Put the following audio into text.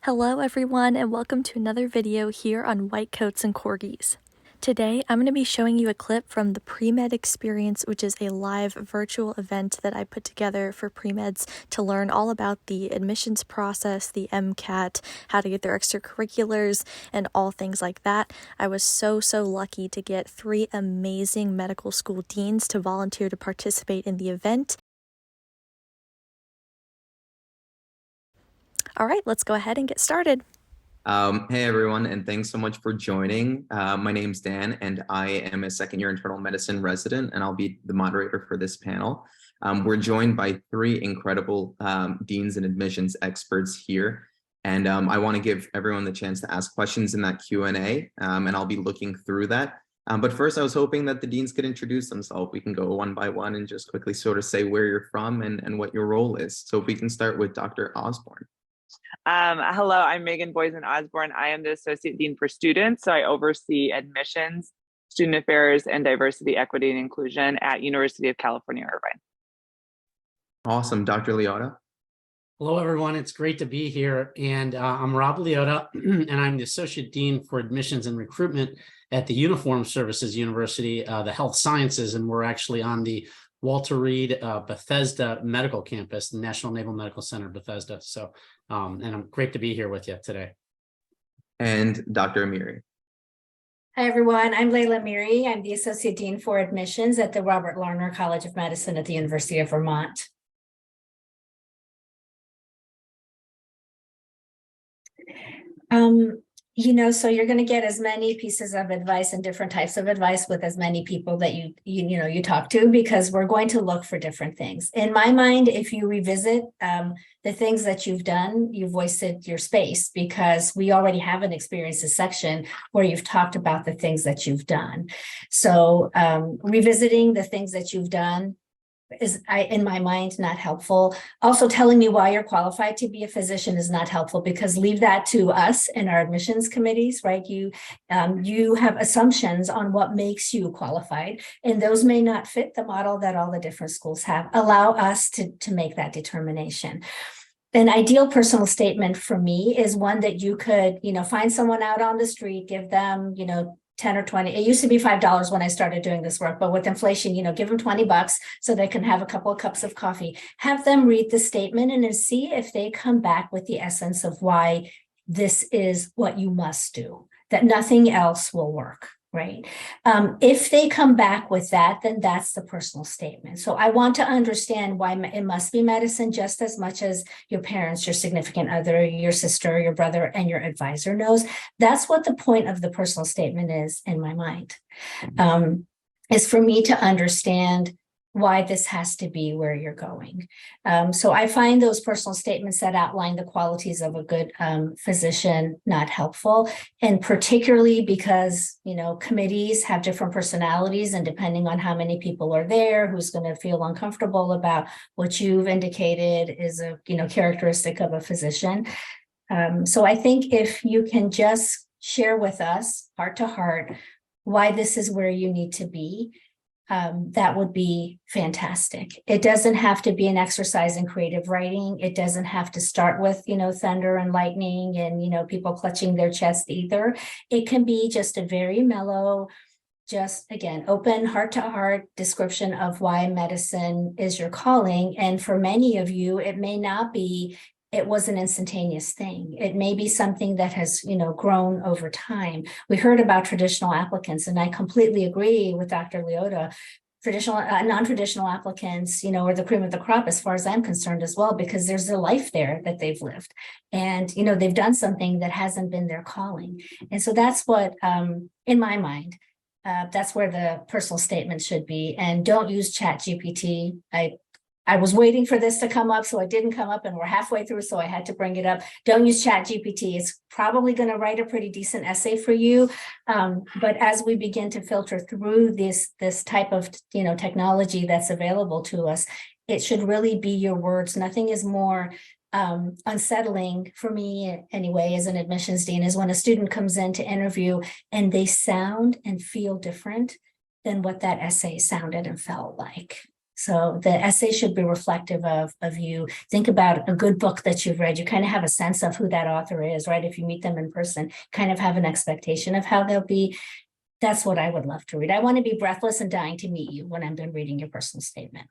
Hello everyone and welcome to another video here on White Coats and Corgis. Today I'm going to be showing you a clip from the Premed Experience, which is a live virtual event that I put together for pre-meds to learn all about the admissions process, the MCAT, how to get their extracurriculars, and all things like that. I was so lucky to get 3 amazing medical school deans to volunteer to participate in the event. All right, let's go ahead and get started. Hey everyone, and thanks so much for joining. My name's Dan, and I am a second-year internal medicine resident, and I'll be the moderator for this panel. We're joined by 3 incredible deans and admissions experts here, and I want to give everyone the chance to ask questions in that Q&A, and I'll be looking through that. But first, I was hoping that the deans could introduce themselves. We can go one by one and just quickly sort of say where you're from and what your role is. So if we can start with Dr. Osborne. Hello, I'm Megan Boysen Osborne. I am the Associate Dean for Students, so I oversee admissions, student affairs, and diversity, equity, and inclusion at University of California, Irvine. Awesome. Dr. Liotta. Hello, everyone. It's great to be here. And I'm Rob Liotta, and I'm the Associate Dean for Admissions and Recruitment at the Uniformed Services University, the Health Sciences, and we're actually on the Walter Reed Bethesda Medical Campus, the National Naval Medical Center, Bethesda. So, and I'm great to be here with you today. And Dr. Amiri. Hi, everyone. I'm Layla Amiri. I'm the Associate Dean for Admissions at the Robert Larner College of Medicine at the University of Vermont. So you're going to get as many pieces of advice and different types of advice with as many people that you talk to, because we're going to look for different things. In my mind, if you revisit the things that you've done, you've wasted your space, because we already have an experiences section where you've talked about the things that you've done. So revisiting the things that you've done is, in my mind, not helpful. Also, telling me why you're qualified to be a physician is not helpful, because leave that to us in our admissions committees, right? You have assumptions on what makes you qualified, and those may not fit the model that all the different schools have. Allow us to make that determination. An ideal personal statement for me is one that you could, find someone out on the street, give them, 10 or 20. It used to be $5 when I started doing this work, but with inflation, give them $20 so they can have a couple of cups of coffee. Have them read the statement and then see if they come back with the essence of why this is what you must do, that nothing else will work, right? If they come back with that, then that's the personal statement. So I want to understand why it must be medicine just as much as your parents, your significant other, your sister, your brother, and your advisor knows. That's what the point of the personal statement is in my mind, is for me to understand why this has to be where you're going. So I find those personal statements that outline the qualities of a good physician not helpful, and particularly because, committees have different personalities, and depending on how many people are there, who's going to feel uncomfortable about what you've indicated is a, characteristic of a physician. So I think if you can just share with us heart to heart why this is where you need to be, that would be fantastic. It doesn't have to be an exercise in creative writing. It doesn't have to start with, thunder and lightning and, people clutching their chest either. It can be just a very mellow, just again, open heart to heart description of why medicine is your calling. And for many of you, it may not be, it was an instantaneous thing. It may be something that has, grown over time. We heard about traditional applicants, and I completely agree with Dr. Liotta. Traditional, non-traditional applicants, are the cream of the crop as far as I'm concerned as well, because there's a life there that they've lived, and they've done something that hasn't been their calling. And so that's what, in my mind, that's where the personal statement should be. And don't use ChatGPT. I was waiting for this to come up, so it didn't come up, and we're halfway through, so I had to bring it up. Don't use ChatGPT. It's probably going to write a pretty decent essay for you. But as we begin to filter through this type of technology that's available to us, it should really be your words. Nothing is more unsettling for me anyway, as an admissions dean, is when a student comes in to interview and they sound and feel different than what that essay sounded and felt like. So the essay should be reflective of you. Think about a good book that you've read. You kind of have a sense of who that author is, right? If you meet them in person, kind of have an expectation of how they'll be. That's what I would love to read. I want to be breathless and dying to meet you when I'm done reading your personal statement.